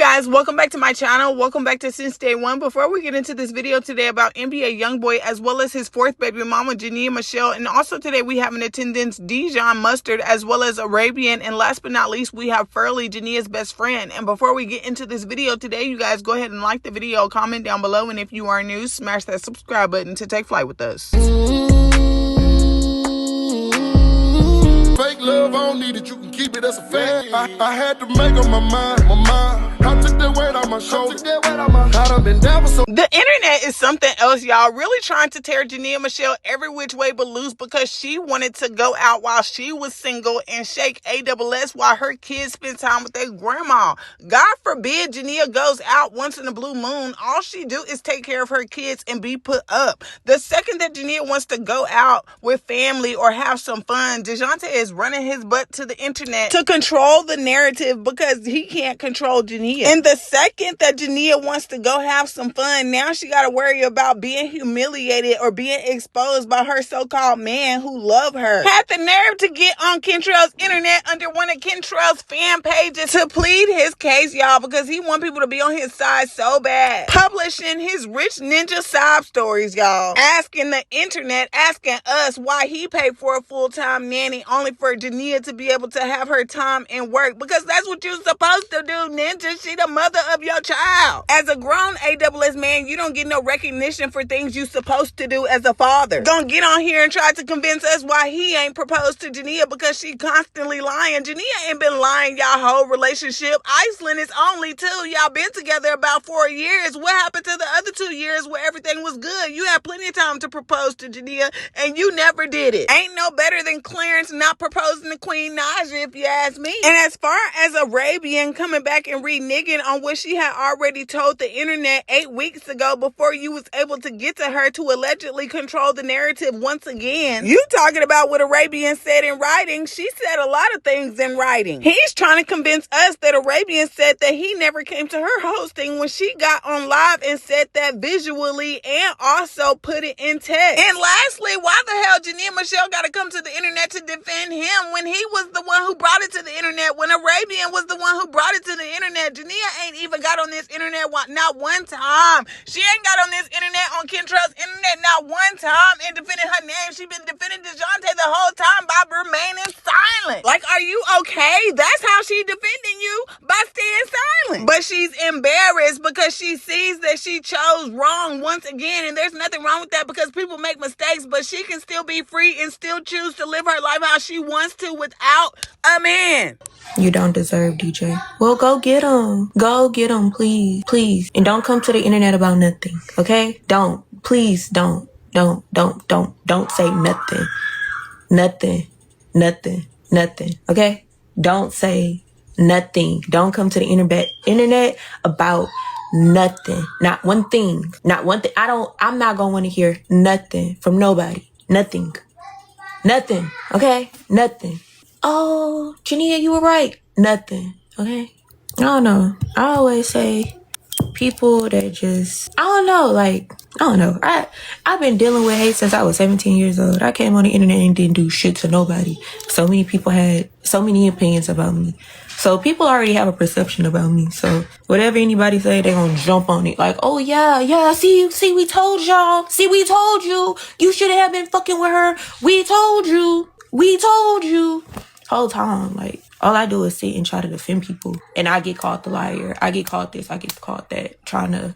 guys, welcome back to my channel. Welcome back to Since Day One. Before we get into this video today about NBA Youngboy as well as his fourth baby mama Jania Meshell, and also today we have in attendance Dejounte Mustard as well as Arabian, and last but not least we have Furley, Jania's best friend. And before we get into this video today, you guys go ahead and like the video, comment down below, and if you are new, smash that subscribe button to take flight with us. Fake love, I don't need it, you can keep it as a fact. I had to make up my mind. I took that weight on my shoulder. I done been down for some. The internet is something else, y'all. Really trying to tear Jania Meshell every which way but loose because she wanted to go out while she was single and shake ASS while her kids spend time with their grandma. God forbid Jania goes out once in a blue moon. All she do is take care of her kids and be put up. The second that Jania wants to go out with family or have some fun, Dejounte is running his butt to the internet to control the narrative because he can't control Jania. And the second that Jania wants to go have some fun, now she got to worry about being humiliated or being exposed by her so-called man who love her. Had the nerve to get on Kentrell's internet under one of Kentrell's fan pages to plead his case, y'all, because he want people to be on his side so bad. Publishing his rich ninja sob stories, y'all. Asking the internet, asking us why he paid for a full-time nanny only for Jania to be able to have her time and work, because that's what you're supposed to do, ninja. She the mother of your child. As a grown ASS man, you don't get no recognition for things you supposed to do as a father. Don't get on here and try to convince us why he ain't proposed to Jania because she constantly lying. Jania ain't been lying y'all whole relationship. Iceland is only 2. Y'all been together about 4 years. What happened to the other 2 years where everything was good? You had plenty of time to propose to Jania and you never did it. Ain't no better than Clarence not proposing to Queen Naja, if you ask me. And as far as Arabian coming back and reneging on what she had already told the internet 8 weeks ago before you was able to get to her to allegedly control the narrative once again, you talking about what Arabian said in writing. She said a lot of things in writing. He's trying to convince us that Arabian said that he never came to her hosting when she got on live and said that visually and also put it in text. And lastly, why the hell Jania Meshell got to come to the internet to defend him when he was the one who brought it to the internet, when Arabian was the one who brought it to the internet? Jania ain't even got on this internet not one time. She ain't got on this internet, on Kentrell's internet, not one time and defending her name. She been defending Dejounte the whole time by remaining silent. Like, are you okay? That's how she defending you, by staying silent. But she's embarrassed because she sees that she chose wrong once again, and there's nothing wrong with that because people make mistakes, but she can still be free and still choose to live her life how she wants to without a man. You don't deserve DJ. Well, go get him. Go get him, please. Please. And don't come to the internet about nothing, okay? Don't. Please don't. Don't say nothing. Nothing, okay? Don't say nothing. Don't come to the internet about nothing. Not one thing. Not one thing. I'm not gonna want to hear nothing from nobody. Nothing, okay? Nothing. Oh, Jania, you were right. Nothing, okay? I don't know. I always say people that just, I don't know. I've been dealing with hate since I was 17 years old. I came on the internet and didn't do shit to nobody. So many people had so many opinions about me. So people already have a perception about me. So whatever anybody say, they gonna jump on it. Like, oh yeah, see, we told y'all. See, we told you. You shouldn't have been fucking with her. We told you. Whole time, like, all I do is sit and try to defend people. And I get called the liar. I get called this. I get called that. Trying to,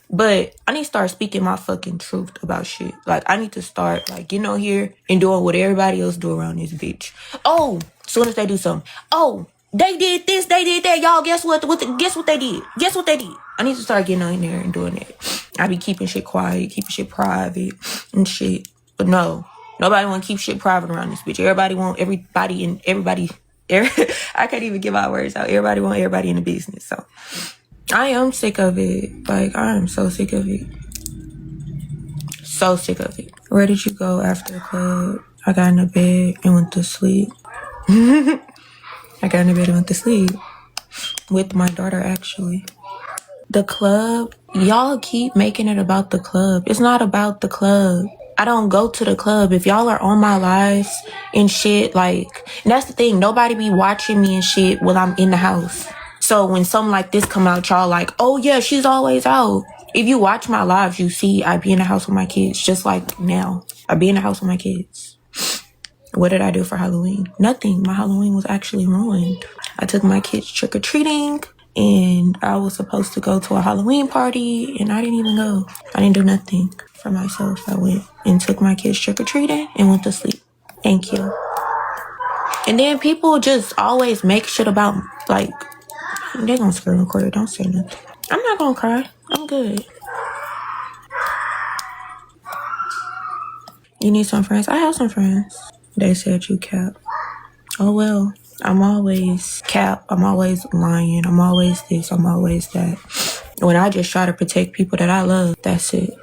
But I need to start speaking my fucking truth about shit. Like, I need to start, like, getting on here and doing what everybody else do around this bitch. Oh, as soon as they do something. Oh, they did this, they did that. Y'all, guess what? Guess what they did? I need to start getting on there and doing it. I be keeping shit quiet, keeping shit private and shit. But no. Nobody want to keep shit private around this bitch. Everybody want everybody. I can't even give my words out. Everybody want everybody in the business. So I am sick of it. Like, I am so sick of it. So sick of it. Where did you go after the club? I got in the bed and went to sleep. With my daughter, actually. The club, y'all keep making it about the club. It's not about the club. I don't go to the club. If y'all are on my lives and shit, like, and that's the thing. Nobody be watching me and shit while I'm in the house. So when something like this come out, y'all like, oh yeah, she's always out. If you watch my lives, you see I be in the house with my kids, just like now. I be in the house with my kids. What did I do for Halloween? Nothing. My Halloween was actually ruined. I took my kids trick-or-treating, and I was supposed to go to a Halloween party, and I didn't even go. I didn't do nothing for myself. I went and took my kids trick-or-treating and went to sleep. Thank you. And then people just always make shit about, like, they gonna screen record it. Don't say nothing. I'm not gonna cry. I'm good. You need some friends? I have some friends. They said you cap. Oh well. I'm always cap. I'm always lying. I'm always this. I'm always that. When I just try to protect people that I love, that's it.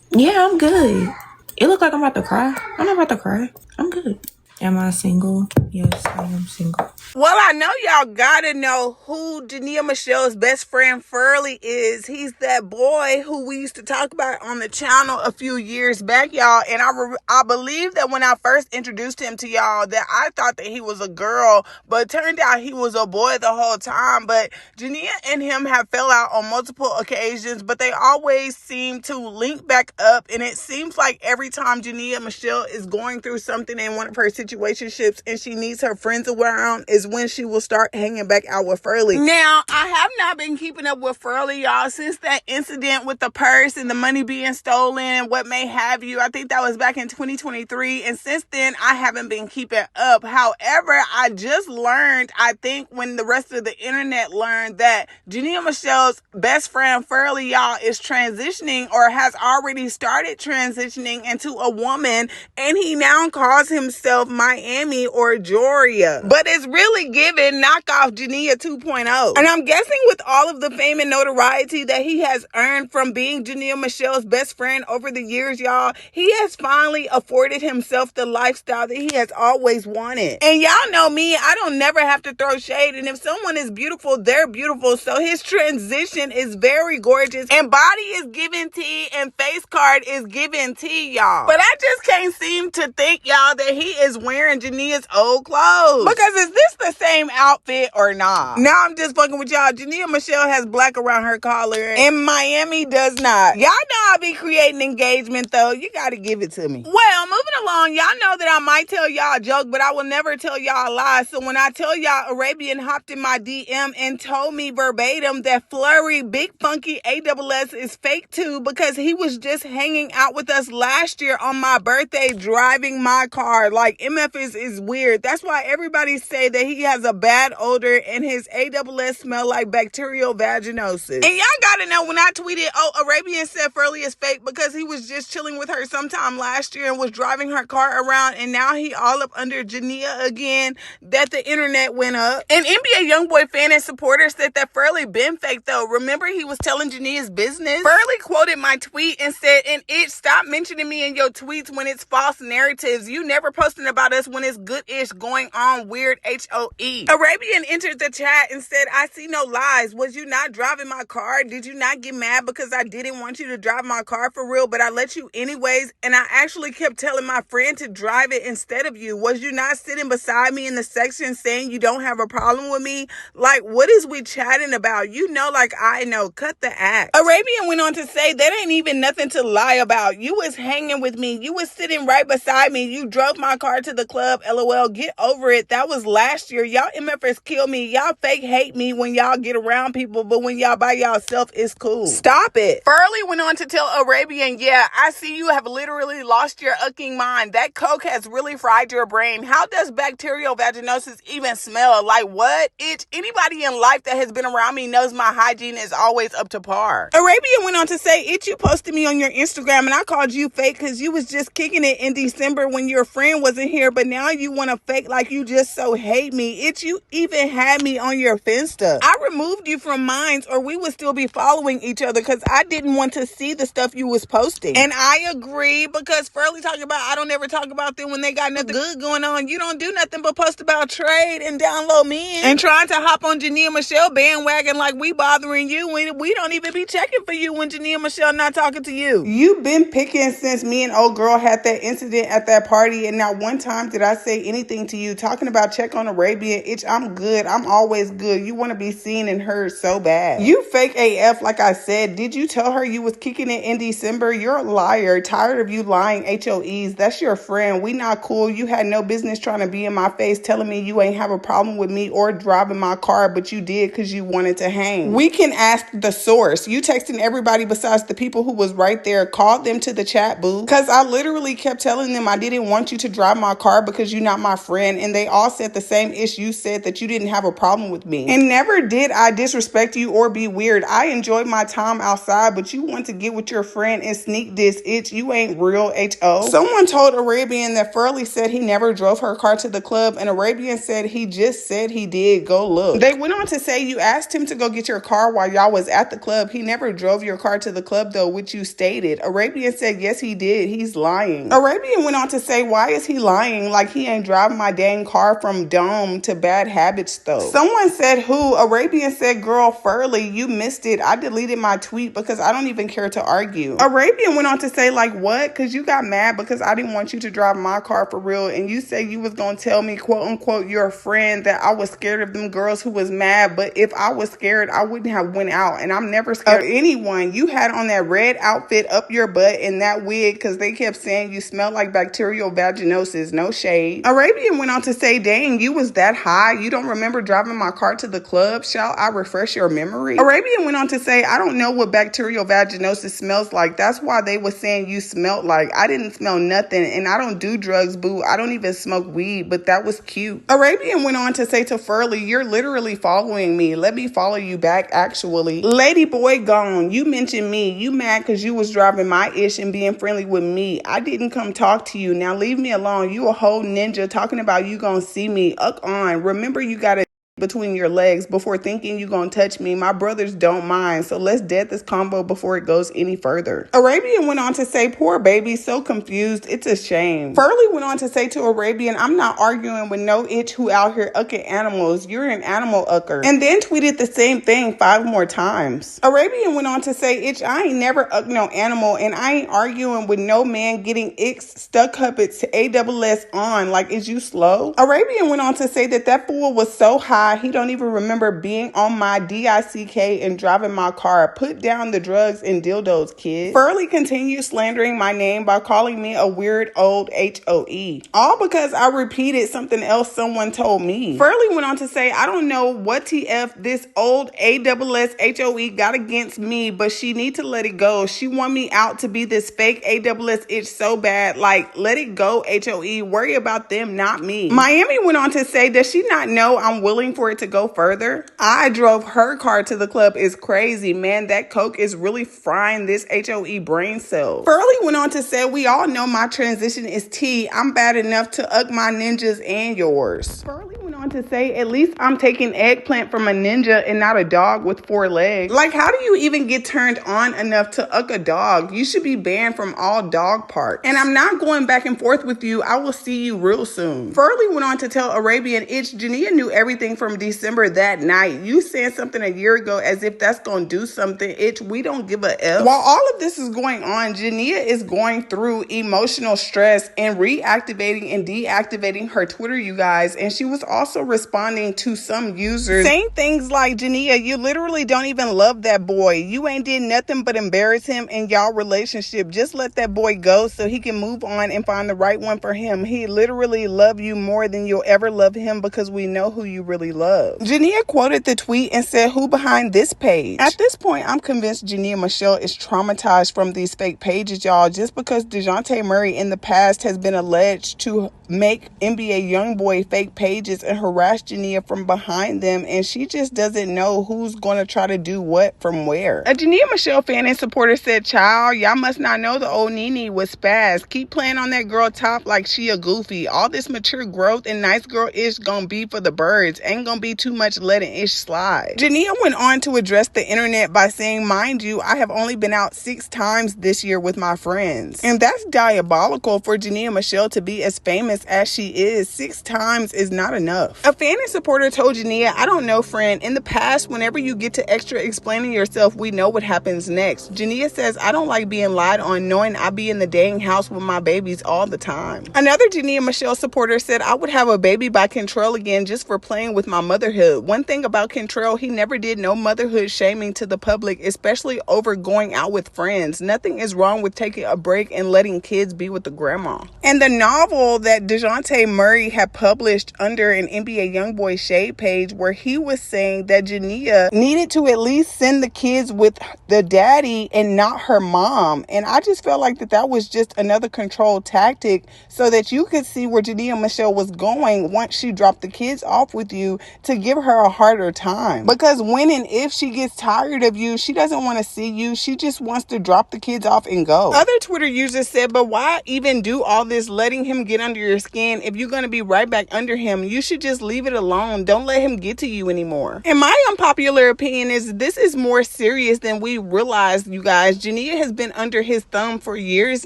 Yeah, I'm good. It look like I'm about to cry. I'm not about to cry. I'm good. Am I single? Yes, I am single. Well, I know y'all gotta know who Jania Meshell's best friend Furley is. He's that boy who we used to talk about on the channel a few years back, y'all. And I believe that when I first introduced him to y'all, that I thought that he was a girl, but it turned out he was a boy the whole time. But Jania and him have fell out on multiple occasions, but they always seem to link back up. And it seems like every time Jania Meshell is going through something in one of her situationships and she needs her friends around is when she will start hanging back out with Furley. Now, I have not been keeping up with Furley, y'all, since that incident with the purse and the money being stolen and what may have you. I think that was back in 2023. And since then, I haven't been keeping up. However, I just learned, I think when the rest of the internet learned, that Jania Meshell's best friend Furley, y'all, is transitioning or has already started transitioning into a woman. And he now calls himself Miami or Joria. But it's really giving knockoff Jania 2.0. And I'm guessing with all of the fame and notoriety that he has earned from being Jania Meshell's best friend over the years, y'all, he has finally afforded himself the lifestyle that he has always wanted. And y'all know me, I don't never have to throw shade. And if someone is beautiful, they're beautiful. So his transition is very gorgeous. And body is giving tea and face card is giving tea, y'all. But I just can't seem to think, y'all, that he is wearing Jania's old clothes. Because is this the same outfit or not? Now I'm just fucking with y'all. Jania Meshell has black around her collar and Miami does not. Y'all know I be creating engagement though. You gotta give it to me. Well, moving along, y'all know that I might tell y'all a joke, but I will never tell y'all a lie. So when I tell y'all Arabian hopped in my DM and told me verbatim that Flurry Big Funky ASS is fake too, because he was just hanging out with us last year on my birthday driving my car. Like, MF is weird. That's why everybody say that he has a bad odor and his ASS smell like bacterial vaginosis. And y'all gotta know, when I tweeted, oh, Arabian said Furley is fake because he was just chilling with her sometime last year and was driving her car around, and now he all up under Jania again, that the internet went up. An NBA Youngboy fan and supporter said that Furley been fake though. Remember, he was telling Jania's business? Furley quoted my tweet and said, and it, stop mentioning me in your tweets when it's false narratives. You never posting about us when it's good-ish going on weird HOE. Arabian entered the chat and said, I see no lies. Was you not driving my car? Did you not get mad because I didn't want you to drive my car for real, but I let you anyways? And I actually kept telling my friend to drive it instead of you. Was you not sitting beside me in the section saying you don't have a problem with me? Like, what is we chatting about? You know, like I know. Cut the act. Arabian went on to say, that ain't even nothing to lie about. You was hanging with me. You was sitting right beside me. You drove my car to the club. LOL. Get over it. That was last year. Y'all MFers kill me. Y'all fake hate me when y'all get around people, but when y'all by y'allself, it's cool. Stop it. Furley went on to tell Arabian, yeah, I see you have literally lost your fucking mind. That coke has really fried your brain. How does bacterial vaginosis even smell? Like what? Anybody in life that has been around me knows my hygiene is always up to par. Arabian went on to say, you posted me on your Instagram and I called you fake because you was just kicking it in December when your friend wasn't here, but now you want to fake like you just so hate me. You even had me on your Finsta. I removed you from mine or we would still be following each other because I didn't want to see the stuff you was posting. And I agree, because Furley talking about I don't ever talk about them when they got nothing good going on. You don't do nothing but post about trade and download men and trying to hop on Jania Meshell bandwagon like we bothering you when we don't even be checking for you when Jania Meshell not talking to you. You've been picking since me and old girl had that incident at that party, and not one time did I say anything to you talking about check on the Arabian, itch, I'm good. I'm always good. You want to be seen and heard so bad. You fake AF, like I said. Did you tell her you was kicking it in December? You're a liar. Tired of you lying HOEs. That's your friend. We not cool. You had no business trying to be in my face telling me you ain't have a problem with me or driving my car, but you did because you wanted to hang. We can ask the source. You texting everybody besides the people who was right there. Called them to the chat, boo. Because I literally kept telling them I didn't want you to drive my car because you're not my friend, and they all said the same issue. You said that you didn't have a problem with me. And never did I disrespect you or be weird. I enjoyed my time outside, but you want to get with your friend and sneak this itch. You ain't real HO. Someone told Arabian that Furley said he never drove her car to the club, and Arabian said he just said he did. Go look. They went on to say you asked him to go get your car while y'all was at the club. He never drove your car to the club though, which you stated. Arabian said yes he did. He's lying. Arabian went on to say why is he lying? Like he ain't driving my dang car from Dome to Bad Habits though. Someone said who? Arabian said girl Furley, you missed it. I deleted my tweet because I don't even care to argue. Arabian went on to say like what? Because you got mad because I didn't want you to drive my car for real, and you said you was gonna tell me quote unquote your friend that I was scared of them girls who was mad, but if I was scared I wouldn't have went out, and I'm never scared of anyone. You had on that red outfit up your butt and that wig because they kept saying you smell like bacterial vaginosis. No shade. Arabian went on to say dang, you was that high you don't remember driving my car to the club? Shall I refresh your memory? Arabian went on to say I don't know what bacterial vaginosis smells like. That's why they was saying you smelled like. I didn't smell nothing, and I don't do drugs, boo. I don't even smoke weed, but that was cute. Arabian went on to say to Furley, you're literally following me. Let me follow you back actually. Lady boy gone. You mentioned me. You mad because you was driving my ish and being friendly with me. I didn't come talk to you. Now leave me alone. You a whole ninja talking about you gonna see me. Uck on. Remember you gotta between your legs before thinking you gonna touch me. My brothers don't mind, so let's dead this combo before it goes any further. Arabian went on to say poor baby, so confused, it's a shame. Furley went on to say to Arabian, I'm not arguing with no itch who out here ucking animals. You're an animal ucker. And then tweeted the same thing 5 more times. Arabian went on to say itch, I ain't never uck no animal, and I ain't arguing with no man getting icks stuck huppets to ASS on. Like, is you slow? Arabian went on to say that fool was so high he don't even remember being on my DICK and driving my car. Put down the drugs and dildos, kid. Furley continued slandering my name by calling me a weird old HOE. All because I repeated something else someone told me. Furley went on to say, I don't know what TF this old ASS HOE got against me, but she need to let it go. She want me out to be this fake ASS itch so bad. Like, let it go, HOE. Worry about them, not me. Miami went on to say, does she not know I'm willing for it to go further? I drove her car to the club is crazy, man. That coke is really frying this HOE brain cell. Furley went on to say, we all know my transition is T. I'm bad enough to uck my ninjas and yours. Furley went on to say, at least I'm taking eggplant from a ninja and not a dog with 4 legs. Like, how do you even get turned on enough to uck a dog? You should be banned from all dog parks. And I'm not going back and forth with you. I will see you real soon. Furley went on to tell Arabian, itch, Jania knew everything from December that night. You said something a year ago as if that's gonna do something. Itch, we don't give a F. While all of this is going on, Jania is going through emotional stress and reactivating and deactivating her Twitter, you guys. And she was also responding to some users saying things like, Jania, you literally don't even love that boy. You ain't did nothing but embarrass him in y'all relationship. Just let that boy go so he can move on and find the right one for him. He literally love you more than you'll ever love him because we know who you really love. Jania quoted the tweet and said, who behind this page? At this point, I'm convinced Jania Meshell is traumatized from these fake pages, y'all, just because Dejounte Murray in the past has been alleged to make NBA Youngboy fake pages and harass Jania from behind them, and she just doesn't know who's going to try to do what from where. A Jania Meshell fan and supporter said, child, y'all must not know the old Nene was spaz. Keep playing on that girl top like she a goofy. All this mature growth and nice girl ish gonna be for the birds. Ain't gonna be too much letting ish slide. Jania went on to address the internet by saying, mind you, I have only been out 6 times this year with my friends. And that's diabolical for Jania Meshell to be as famous as she is. 6 times is not enough. tough. A fan and supporter told Jania, "I don't know, friend. In the past, whenever you get to extra explaining yourself, we know what happens next." Jania says, "I don't like being lied on, knowing I be in the dang house with my babies all the time." Another Jania Meshell supporter said, "I would have a baby by Kentrell again just for playing with my motherhood. One thing about Kentrell, he never did no motherhood shaming to the public, especially over going out with friends. Nothing is wrong with taking a break and letting kids be with the grandma." And the novel that Dejounte Murray had published under an NBA Youngboy shade page, where he was saying that Jania needed to at least send the kids with the daddy and not her mom. And I just felt like that was just another control tactic so that you could see where Jania Meshell was going once she dropped the kids off with you, to give her a harder time. Because when and if she gets tired of you, she doesn't want to see you. She just wants to drop the kids off and go. Other Twitter users said, "But why even do all this letting him get under your skin? If you're going to be right back under him, you should just leave it alone. Don't let him get to you anymore." And my unpopular opinion is this is more serious than we realize, you guys. Jania has been under his thumb for years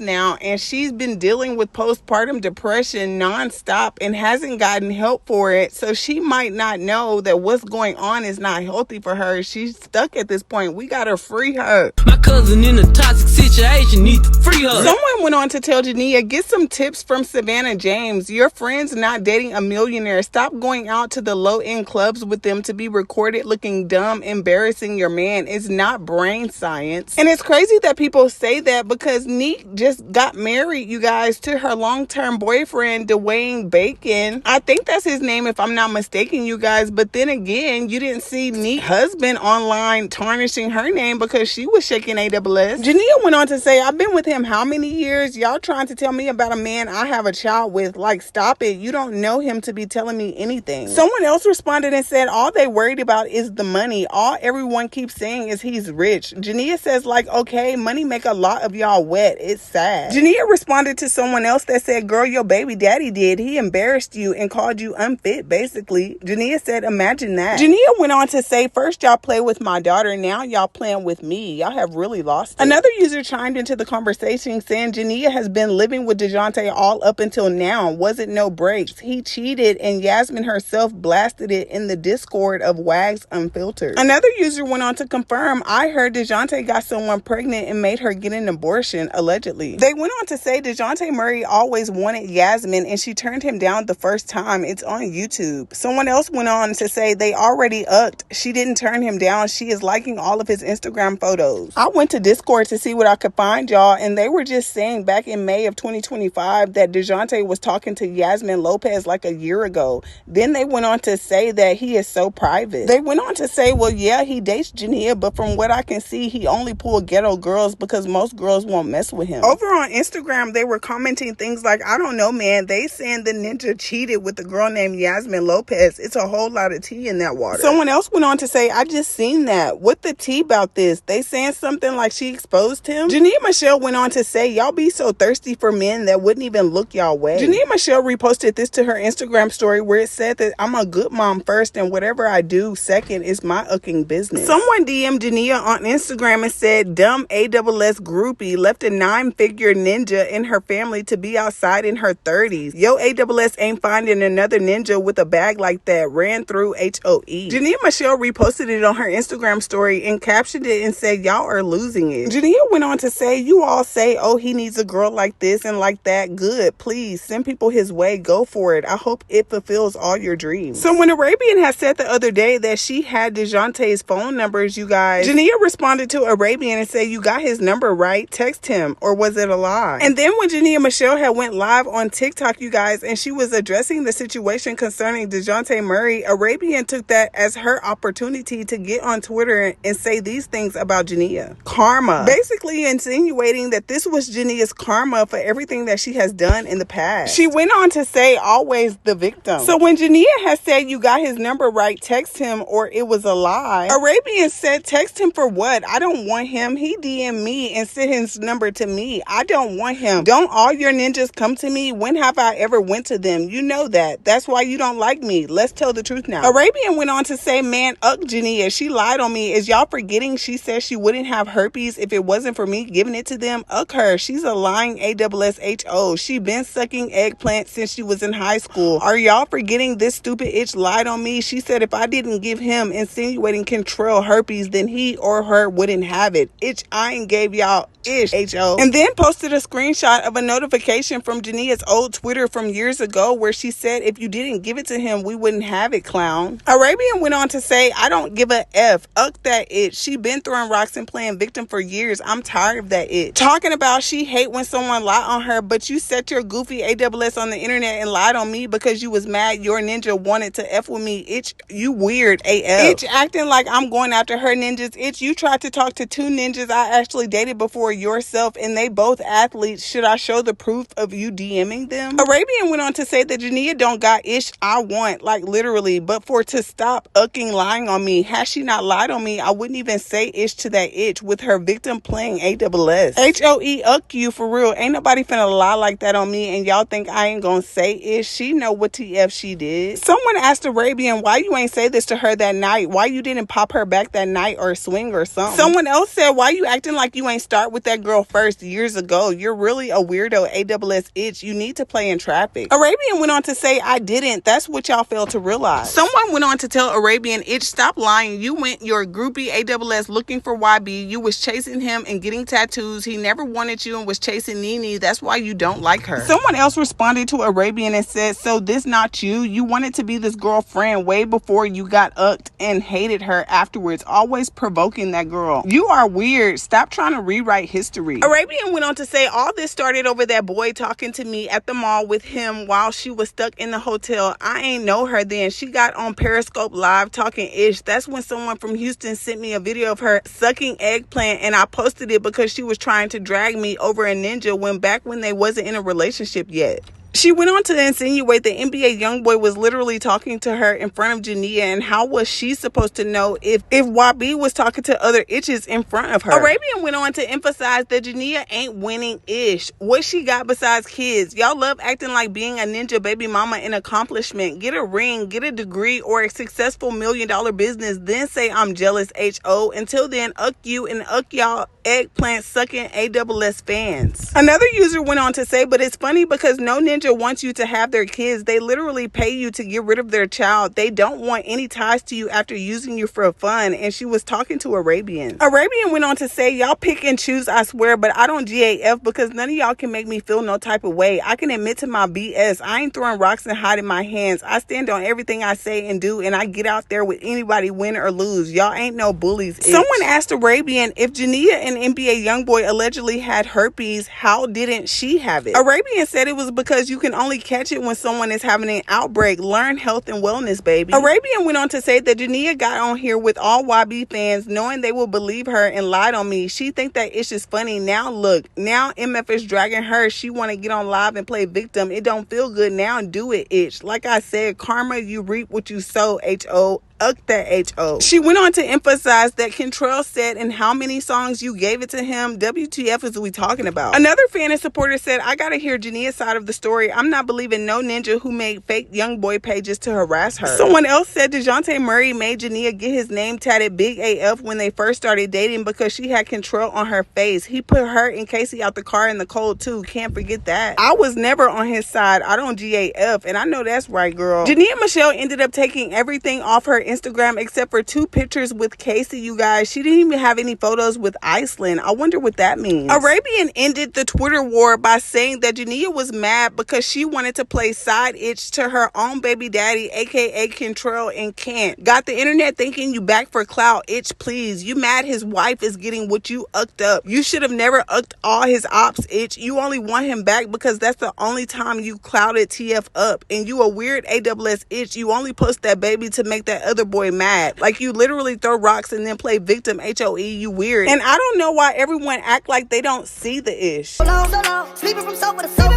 now, and she's been dealing with postpartum depression nonstop and hasn't gotten help for it. So she might not know that what's going on is not healthy for her. She's stuck at this point. We gotta free her. My cousin in a toxic situation, need to free her. Someone went on to tell Jania, "Get some tips from Savannah James. Your friend's not dating a millionaire. Stop going out to the low-end clubs with them to be recorded looking dumb, embarrassing your man. It's not brain science." And it's crazy that people say that, because Neek just got married, you guys, to her long-term boyfriend, Dwayne Bacon. I think that's his name if I'm not mistaken, you guys. But then again, you didn't see Neek's husband online tarnishing her name because she was shaking AWS. Jania went on to say, "I've been with him how many years? Y'all trying to tell me about a man I have a child with? Like, stop it. You don't know him to be telling me anything." Someone else responded and said, "All they worried about is the money. All everyone keeps saying is he's rich." Jania says, like, okay, money make a lot of y'all wet. It's sad. Jania responded to someone else that said, "Girl, your baby daddy did. He embarrassed you and called you unfit, basically." Jania said, "Imagine that." Jania went on to say, "First y'all play with my daughter, now y'all playing with me. Y'all have really lost it." Another user chimed into the conversation saying, "Jania has been living with Dejounte all up until now. Wasn't no breaks. He cheated and Yasmin herself blasted it in the Discord of Wags Unfiltered." Another user went on to confirm, "I heard Dejounte got someone pregnant and made her get an abortion, allegedly." They went on to say Dejounte Murray always wanted Yasmin and she turned him down the first time. It's on YouTube. Someone else went on to say they already ucked. She didn't turn him down. She is liking all of his Instagram photos. I went to Discord to see what I could find, y'all, and they were just saying back in May of 2025 that Dejounte was talking to Yasmin Lopez like a year ago. Then they went on to say that he is so private. They went on to say, well, yeah, he dates Jania, but from what I can see, he only pulled ghetto girls because most girls won't mess with him. Over on Instagram, they were commenting things like, "I don't know, man. They saying the ninja cheated with a girl named Yasmin Lopez. It's a whole lot of tea in that water." Someone else went on to say, "I just seen that. What the tea about this? They saying something like she exposed him?" Jania Meshell went on to say, "Y'all be so thirsty for men that wouldn't even look y'all way." Jania Meshell reposted this to her Instagram story where it said that I'm a good mom first and whatever I do second is my ucking business. Someone DM'd Jania on Instagram and said, "Dumb AWS groupie left a 9-figure ninja in her family to be outside in her 30s. Yo, AWS ain't finding another ninja with a bag like that. Ran through HOE." Jania Meshell reposted it on her Instagram story and captioned it and said, "Y'all are losing it." Jania went on to say, "You all say, oh, he needs a girl like this and like that. Good. Please send people his way. Go for it. I hope it fulfills all your dreams." So when Arabian had said the other day that she had Dejounte's phone numbers, you guys, Jania responded to Arabian and said, "You got his number, right? Text him, or was it a lie?" And then when Jania Meshell had went live on TikTok, you guys, and she was addressing the situation concerning Dejounte Murray, Arabian took that as her opportunity to get on Twitter and say these things about Jania. Karma. Basically insinuating that this was Jania's karma for everything that she has done in the past. She went on to say, always the victim. So when Jania has said, "You got his number, right? Text him, or it was a lie," Arabian said, "Text him for what? I don't want him. He DM'd me and sent his number to me. I don't want him. Don't all your ninjas come to me? When have I ever went to them? You know that. That's why you don't like me. Let's tell the truth now." Arabian went on to say, "Man, Jania, she lied on me. Is y'all forgetting she said she wouldn't have herpes if it wasn't for me giving it to them? Her. She's a lying AWSHO. She been sucking eggplant since she was in high school. Are y'all forgetting forgetting this stupid itch lied on me. She said if I didn't give him insinuating control herpes, then he or her wouldn't have it. Itch, I ain't gave y'all ish, H.O. And then posted a screenshot of a notification from Jania's old Twitter from years ago where she said if you didn't give it to him, we wouldn't have it, clown. Arabian went on to say, I don't give a F. Uck that itch. She been throwing rocks and playing victim for years. I'm tired of that itch. Talking about she hate when someone lie on her, but you set your goofy AWS on the internet and lied on me because you was mad your ninja wanted to F with me. Itch, you weird AF. Itch acting like I'm going after her ninjas. Itch, you tried to talk to 2 ninjas I actually dated before yourself, and they both athletes. Should I show the proof of you DMing them? Arabian went on to say that Jania don't got ish I want, like literally, but for to stop ucking lying on me. Had she not lied on me, I wouldn't even say ish to that itch with her victim playing AWS. HOE uck you for real. Ain't nobody finna lie like that on me, and y'all think I ain't gonna say ish. She know what TF she did. Someone asked Arabian why you ain't say this to her that night, why you didn't pop her back that night or swing or something. Someone else said why you acting like you ain't start with that girl first years ago. You're really a weirdo AWS itch. You need to play in traffic. Arabian went on to say I didn't. That's what y'all failed to realize. Someone went on to tell Arabian itch stop lying. You went your groupie AWS looking for YB. You was chasing him and getting tattoos. He never wanted you and was chasing Nene. That's why you don't like her. Someone else responded to Arabian and said, so this not you? You wanted to be this girlfriend way before you got ucked and hated her afterwards, always provoking that girl. You are weird. Stop trying to rewrite history. Arabian went on to say all this started over that boy talking to me at the mall with him while she was stuck in the hotel. I ain't know her then. She got on Periscope Live talking ish. That's when someone from Houston sent me a video of her sucking eggplant, and I posted it because she was trying to drag me over a ninja when they wasn't in a relationship yet. She went on to insinuate that NBA Youngboy was literally talking to her in front of Jania, and how was she supposed to know if YB was talking to other itches in front of her? Arabian went on to emphasize that Jania ain't winning ish. What she got besides kids? Y'all love acting like being a ninja baby mama an accomplishment. Get a ring, get a degree, or a successful $1 million business, then say I'm jealous HO. Until then, uck you and uck y'all eggplant sucking AWS fans. Another user went on to say, but it's funny because no ninja wants you to have their kids. They literally pay you to get rid of their child. They don't want any ties to you after using you for fun. And she was talking to Arabian. Arabian went on to say, y'all pick and choose, I swear, but I don't GAF because none of y'all can make me feel no type of way. I can admit to my BS. I ain't throwing rocks and hiding my hands. I stand on everything I say and do, and I get out there with anybody, win or lose. Y'all ain't no bullies. Someone asked Arabian if Jania and NBA Youngboy allegedly had herpes, how didn't she have it? Arabian said it was because you can only catch it when someone is having an outbreak. Learn health and wellness, baby. Arabian went on to say that Jania got on here with all YB fans knowing they will believe her and lied on me. She think that ish is funny. Now look, now MF is dragging her. She want to get on live and play victim. It don't feel good now. Do it, itch. Like I said, karma, you reap what you sow, HO. Uck that HO. She went on to emphasize that Contrell said in how many songs you gave it to him. WTF is we talking about? Another fan and supporter said, I gotta hear Jania's side of the story. I'm not believing no ninja who made fake Youngboy pages to harass her. Someone else said Dejounte Murray made Jania get his name tatted big AF when they first started dating because she had Contrell on her face. He put her and Casey out the car in the cold too. Can't forget that. I was never on his side. I don't GAF, and I know that's right, girl. Jania Meshell ended up taking everything off her Instagram except for 2 pictures with Casey, you guys. She didn't even have any photos with Iceland. I wonder what that means. Arabian ended the Twitter war by saying that Jania was mad because she wanted to play side itch to her own baby daddy, aka Contrell, and can't. Got the internet thinking you back for clout. Itch, please. You mad his wife is getting what you ucked up. You should have never ucked all his ops, itch. You only want him back because that's the only time you clouded TF up. And you a weird AWS itch. You only post that baby to make that other boy mad. Like you literally throw rocks and then play victim, HOE. You weird. And I don't know why everyone act like they don't see the ish. So long, sleeping from soap with a soap.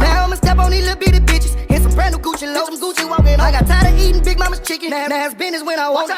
Now I'ma step on these little bitty bitches. Here's some brand new Gucci low, some Gucci walking. I got tired of eating Big Mama's chicken. Now it's business when I walk.